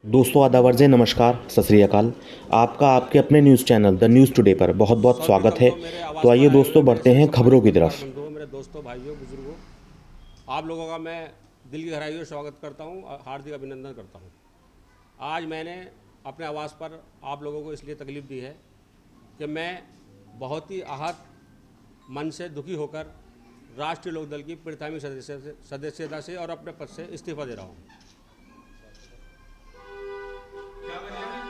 दोस्तों आदावर्जे नमस्कार सत श्री अकाल। आपका आपके अपने news channel the news today पर बहुत बहुत स्वागत है। तो आइए दोस्तों बढ़ते हैं खबरों की तरफ। बंधुओं, मेरे दोस्तों, भाइयों, बुजुर्गों, आप लोगों का मैं दिल की गहराइयों से स्वागत करता हूं, हार्दिक अभिनंदन करता हूं। आज मैंने अपने आवास पर आप लोगों को इसलिए तकलीफ़ दी है कि मैं बहुत ही आहत मन से दुखी होकर राष्ट्रीय लोकदल की प्राथमिक सदस्यता से और अपने पद से इस्तीफा दे रहा हूँ। क्या वजह है?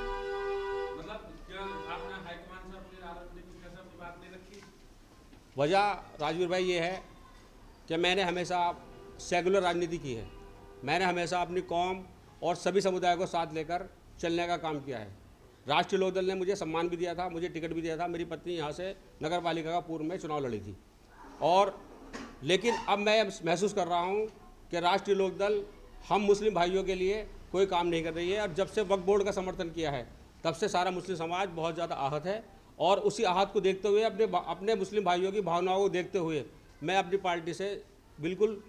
मतलब क्या आपने हाईकमान से अपनी राजनीति की कैसे अपनी बात नहीं रखी? वजह राजवीर भाई ये है कि मैंने हमेशा सेकुलर राजनीति की है। मैंने हमेशा अपनी कौम और सभी समुदाय को साथ लेकर चलने का काम किया है। राष्ट्रीय लोकदल ने मुझे सम्मान भी दिया था, मुझे टिकट भी दिया था। मेरी पत्नी यहाँ से नगर पालिका का पूर्व में चुनाव लड़ी थी और लेकिन अब मैं महसूस कर रहा हूँ कि राष्ट्रीय लोकदल हम मुस्लिम भाइयों के लिए कोई काम नहीं कर रही है। और जब से वक्फ बोर्ड का समर्थन किया है तब से सारा मुस्लिम समाज बहुत ज़्यादा आहत है और उसी आहत को देखते हुए अपने मुस्लिम भाइयों की भावनाओं को देखते हुए मैं अपनी पार्टी से बिल्कुल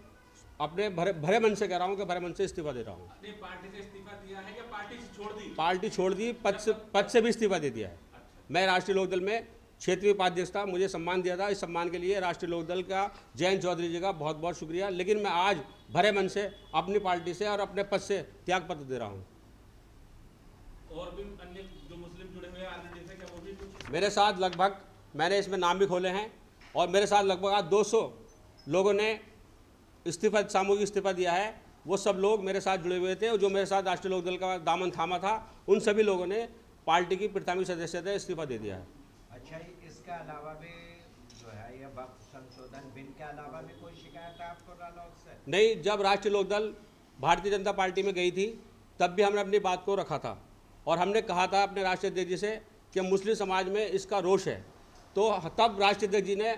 अपने भरे मन से कह रहा हूँ कि भरे मन से इस्तीफा दे रहा हूँ। अपनी पार्टी से इस्तीफा दिया है या पार्टी से छोड़ दी? पार्टी छोड़ दी, पद से भी इस्तीफा दे दिया है। मैं राष्ट्रीय लोकदल में क्षेत्रीय उपाध्यक्ष था, मुझे सम्मान दिया था। इस सम्मान के लिए राष्ट्रीय लोकदल का जयंत चौधरी जी का बहुत बहुत शुक्रिया। लेकिन मैं आज भरे मन से अपनी पार्टी से और अपने पद से त्याग पत्र दे रहा हूँ। और भी अन्य जो मुस्लिम जुड़े हुए हैं आरएलडी से, क्या वो भी कुछ? मेरे साथ लगभग, मैंने इसमें नाम भी खोले हैं और मेरे साथ लगभग आज 200 लोगों ने सामूहिक इस्तीफा दिया है। वो सब लोग मेरे साथ जुड़े हुए थे और जो मेरे साथ राष्ट्रीय लोकदल का दामन थामा था, उन सभी लोगों ने पार्टी की प्राथमिक सदस्यता इस्तीफा दे दिया है। अच्छा, इसके अलावा भी जो है ये वक्त संशोधन बिल के अलावा भी कोई शिकायत है आपको रालोद से? नहीं, जब राष्ट्रीय लोकदल भारतीय जनता पार्टी में गई थी तब भी हमने अपनी बात को रखा था और हमने कहा था अपने राष्ट्रीय अध्यक्ष जी से कि मुस्लिम समाज में इसका रोष है। तो तब राष्ट्रीय अध्यक्ष जी ने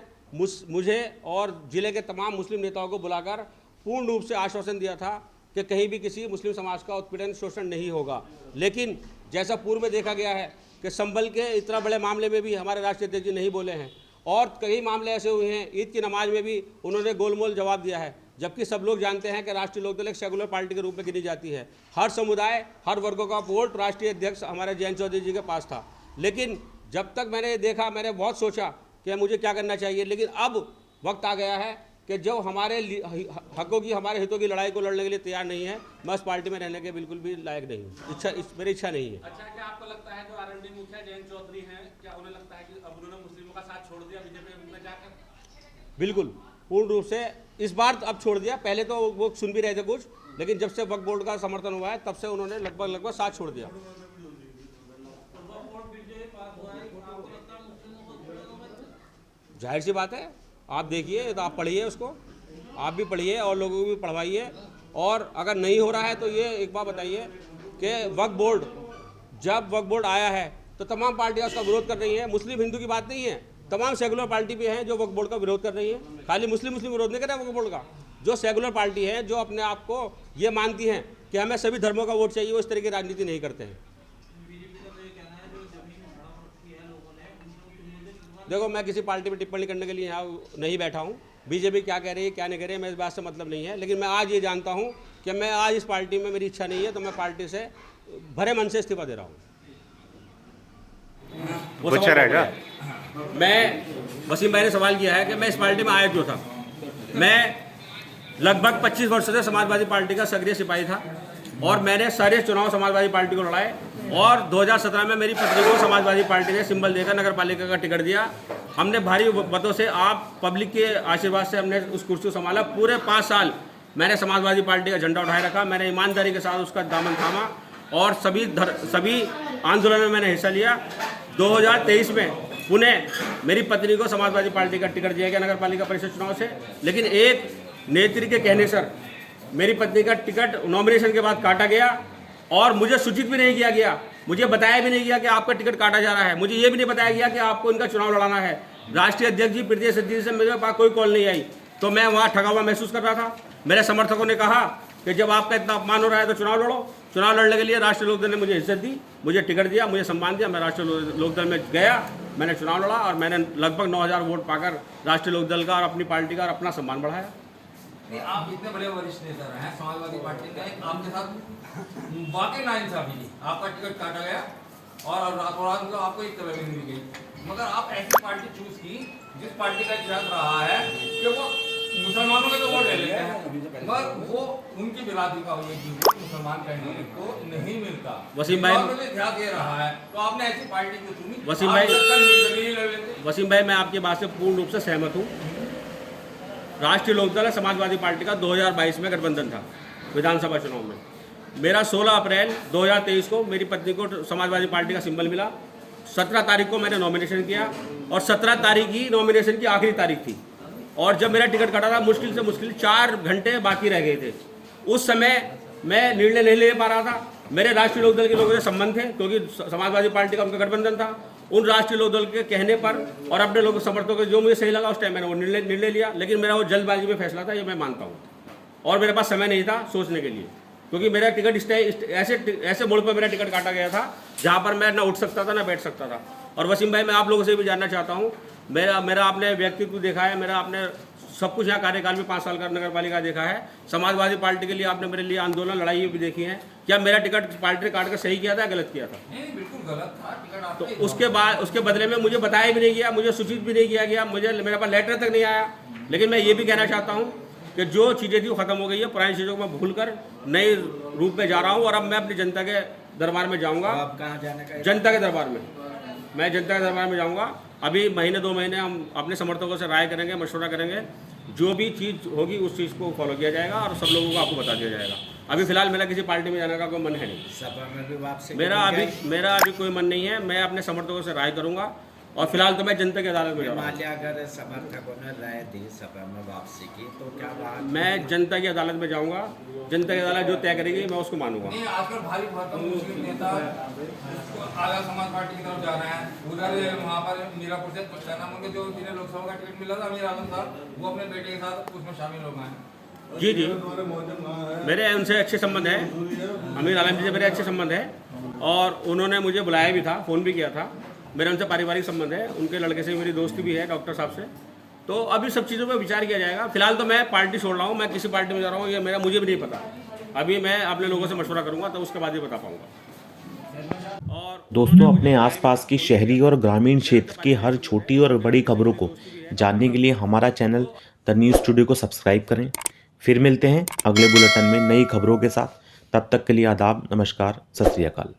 मुझे और ज़िले के तमाम मुस्लिम नेताओं को बुलाकर पूर्ण रूप से आश्वासन दिया था कि कहीं भी किसी मुस्लिम समाज का उत्पीड़न शोषण नहीं होगा। लेकिन जैसा पूर्व में देखा गया है कि संभल के इतना बड़े मामले में भी हमारे राष्ट्रीय अध्यक्ष जी नहीं बोले हैं और कई मामले ऐसे हुए हैं, ईद की नमाज में भी उन्होंने गोलमोल जवाब दिया है। जबकि सब लोग जानते हैं कि राष्ट्रीय लोकदल एक सेकुलर पार्टी के रूप में गिनी जाती है। हर समुदाय, हर वर्गों का वोट राष्ट्रीय अध्यक्ष हमारे जयंत चौधरी जी के पास था। लेकिन जब तक मैंने ये देखा, मैंने बहुत सोचा कि मुझे क्या करना चाहिए। लेकिन अब वक्त आ गया है कि जो हमारे हकों की, हमारे हितों की लड़ाई को लड़ने के लिए तैयार नहीं है, मैं उस पार्टी में रहने के बिल्कुल भी लायक नहीं हूँ। मेरी इच्छा नहीं है। अच्छा, क्या आपको लगता है जो आरएलडी मुखिया जयंत चौधरी हैं, क्या उन्हें लगता है कि अब उन्होंने मुस्लिमों का साथ छोड़ दिया बीजेपी में जाकर? बिल्कुल, पूर्ण रूप से इस बार अब छोड़ दिया। पहले तो वो सुन भी रहे थे कुछ, लेकिन जब से वक्फ बोर्ड का समर्थन हुआ है तब से उन्होंने लगभग साथ छोड़ दिया। जाहिर सी बात है, आप देखिए तो आप पढ़िए उसको, आप भी पढ़िए और लोगों को भी पढ़वाइए। और अगर नहीं हो रहा है तो ये एक बात बताइए कि वक्फ बोर्ड, जब वक्फ बोर्ड आया है तो तमाम पार्टियां उसका विरोध कर रही हैं। मुस्लिम हिंदू की बात नहीं है, तमाम सेकुलर पार्टी भी हैं जो वक्फ बोर्ड का विरोध कर रही है। खाली मुस्लिम विरोध नहीं कर रहे हैं वक्फ बोर्ड का। जो सेकुलर पार्टी है, जो अपने आप को ये मानती हैं कि हमें सभी धर्मों का वोट चाहिए, वो इस तरह की राजनीति नहीं करते हैं। देखो, मैं किसी पार्टी में टिप्पणी करने के लिए यहाँ नहीं बैठा हूँ। बीजेपी क्या कह रही है, क्या नहीं कह रही है, मैं इस बात से मतलब नहीं है। लेकिन मैं आज ये जानता हूँ कि मैं आज इस पार्टी में, मेरी इच्छा नहीं है, तो मैं पार्टी से भरे मन से इस्तीफा दे रहा हूँ। कुछ रहेगा? मैं वसीम भाई ने सवाल किया है कि मैं इस पार्टी में आया क्यों था। मैं लगभग 25 वर्ष से समाजवादी पार्टी का सक्रिय सिपाही था और मैंने सारे चुनाव समाजवादी पार्टी को लड़ाए और 2017 में मेरी पत्नी को समाजवादी पार्टी ने सिंबल देकर नगर पालिका का टिकट दिया। हमने भारी मतों से, आप पब्लिक के आशीर्वाद से हमने उस कुर्सी को संभाला। पूरे 5 साल मैंने समाजवादी पार्टी का झंडा उठाए रखा। मैंने ईमानदारी के साथ उसका दामन थामा और सभी आंदोलनों में मैंने हिस्सा लिया। 2023 में पुनः मेरी पत्नी को समाजवादी पार्टी का टिकट दिया गया नगर पालिका परिषद चुनाव से। लेकिन एक नेत्री के कहने से मेरी पत्नी का टिकट नॉमिनेशन के बाद काटा गया और मुझे सूचित भी नहीं किया गया, मुझे बताया भी नहीं गया कि आपका टिकट काटा जा रहा है। मुझे ये भी नहीं बताया गया कि आपको इनका चुनाव लड़ाना है। राष्ट्रीय अध्यक्ष जी प्रीति सज्जी से मेरे पास कोई कॉल नहीं आई, तो मैं वहाँ ठगा हुआ महसूस कर रहा था। मेरे समर्थकों ने कहा कि जब आपका इतना अपमान हो रहा है तो चुनाव लड़ो। चुनाव लड़ने के लिए राष्ट्रीय लोकदल ने मुझे इज्जत दी, मुझे टिकट दिया, मुझे सम्मान दिया। मैं राष्ट्रीय लोकदल में गया, मैंने चुनाव लड़ा और मैंने लगभग 9000 वोट पाकर राष्ट्रीय लोकदल का और अपनी पार्टी का और अपना सम्मान बढ़ाया। नहीं, आप इतने बड़े वरिष्ठ नेता रहे हैं समाजवादी पार्टी का, आपके साथ वाकई नाइंसाफी थी। आपका टिकट काटा गया और रातों रात को आपको एक तरह मिल गई, मगर आप ऐसी पार्टी चूज की जिस पार्टी का इतिहास रहा है कि वो मुसलमानों के तो वोट ले लेते हैं, मगर वो उनकी बिरादरी का मुसलमान कैंडिडेट को नहीं मिलता। वसीम भाई, इतिहास ये रहा है, तो आपने ऐसी पार्टी को चुनी। वसीम भाई, मैं आपकी बात से पूर्ण रूप से सहमत हूँ। राष्ट्रीय लोकदल समाजवादी पार्टी का 2022 में गठबंधन था विधानसभा चुनाव में। मेरा 16 अप्रैल 2023 को मेरी पत्नी को समाजवादी पार्टी का सिंबल मिला। 17 तारीख को मैंने नॉमिनेशन किया और 17 तारीख ही नॉमिनेशन की आखिरी तारीख थी। और जब मेरा टिकट कटा था, मुश्किल से मुश्किल 4 घंटे बाकी रह गए थे। उस समय मैं निर्णय नहीं ले पा रहा था। मेरे राष्ट्रीय लोकदल के लोगों से संबंध थे, क्योंकि समाजवादी पार्टी का उनका गठबंधन था। उन राष्ट्रीय लोकदल के कहने पर और अपने लोग समर्थकों को जो मुझे सही लगा उस टाइम मैंने वो निर्णय लिया। लेकिन मेरा वो जल्दबाजी में फैसला था, ये मैं मानता हूँ, और मेरे पास समय नहीं था सोचने के लिए, क्योंकि मेरा टिकट ऐसे मोड़ पर मेरा टिकट काटा गया था जहाँ पर मैं ना उठ सकता था ना बैठ सकता था। और वसीम भाई, मैं आप लोगों से भी जानना चाहता हूँ, मेरा आपने व्यक्तित्व देखा है, मेरा आपने सब कुछ यहाँ कार्यकाल में 5 साल का नगर पालिका देखा है। समाजवादी पार्टी के लिए आपने मेरे लिए आंदोलन लड़ाई भी देखी है। क्या मेरा टिकट पार्टी ने काट कर सही किया था या गलत किया था? नहीं, बिल्कुल गलत था टिकट। तो उसके बदले में मुझे बताया भी नहीं गया, मुझे सूचित भी नहीं किया गया, मेरे पास लेटर तक नहीं आया। लेकिन मैं ये भी कहना चाहता हूँ कि जो चीज़ें थी वो खत्म हो गई है। पुरानी चीज़ों को मैं भूल कर नए रूप में जा रहा हूँ और अब मैं अपनी जनता के दरबार में जाऊँगा। आप कहाँ जाने का? जनता के दरबार में। मैं जनता के दरबार में जाऊँगा। अभी महीने 2 महीने हम अपने समर्थकों से राय करेंगे, मशवरा करेंगे। जो भी चीज़ होगी उस चीज़ को फॉलो किया जाएगा और सब लोगों को आपको बता दिया जाएगा। अभी फिलहाल मेरा किसी पार्टी में जाने का कोई मन है नहीं। सपा में भी वापसी? मेरा अभी कोई मन नहीं है। मैं अपने समर्थकों से राय करूँगा और फिलहाल तो मैं जनता की अदालत में जा रहा हूँ। मान लिया अगर समर्थकों ने राय दी सपा में वापसी की, तो क्या बात? मैं जनता की अदालत में जाऊँगा। जनता की अदालत जो तय करेगी मैं उसको मानूंगा। नहीं, आजकल भारी भरकम मुस्लिम नेता आला समाज पार्टी की तरफ जा रहे हैं। उधर वहाँ पर मीरापुर से क्या नाम उनके, जो जिन्हें लोकसभा का टिकट मिला था, अमीर आजम साहब, वो अपने बेटे के साथ उसमें शामिल हो गए हैं। जी, मेरे उनसे अच्छे संबंध है। अमीर आलम जी से मेरे अच्छे संबंध है और उन्होंने मुझे बुलाया भी था, फ़ोन भी किया था। मेरा उनसे पारिवारिक संबंध है। उनके लड़के से मेरी दोस्ती भी है, डॉक्टर साहब से। तो अभी सब चीज़ों पर विचार किया जाएगा। फिलहाल तो मैं पार्टी छोड़ रहा हूँ। मैं किसी पार्टी में जा रहा हूँ ये मुझे भी नहीं पता। अभी मैं अपने लोगों से मशवरा करूँगा तो उसके बाद ही बता पाऊँगा। और दोस्तों, अपने आसपास की शहरी और ग्रामीण क्षेत्र की हर छोटी और बड़ी खबरों को जानने के लिए हमारा चैनल द न्यूज़ टुडे को सब्सक्राइब करें। फिर मिलते हैं अगले बुलेटिन में नई खबरों के साथ। तब तक के लिए आदाब, नमस्कार, सत श्री अकाल।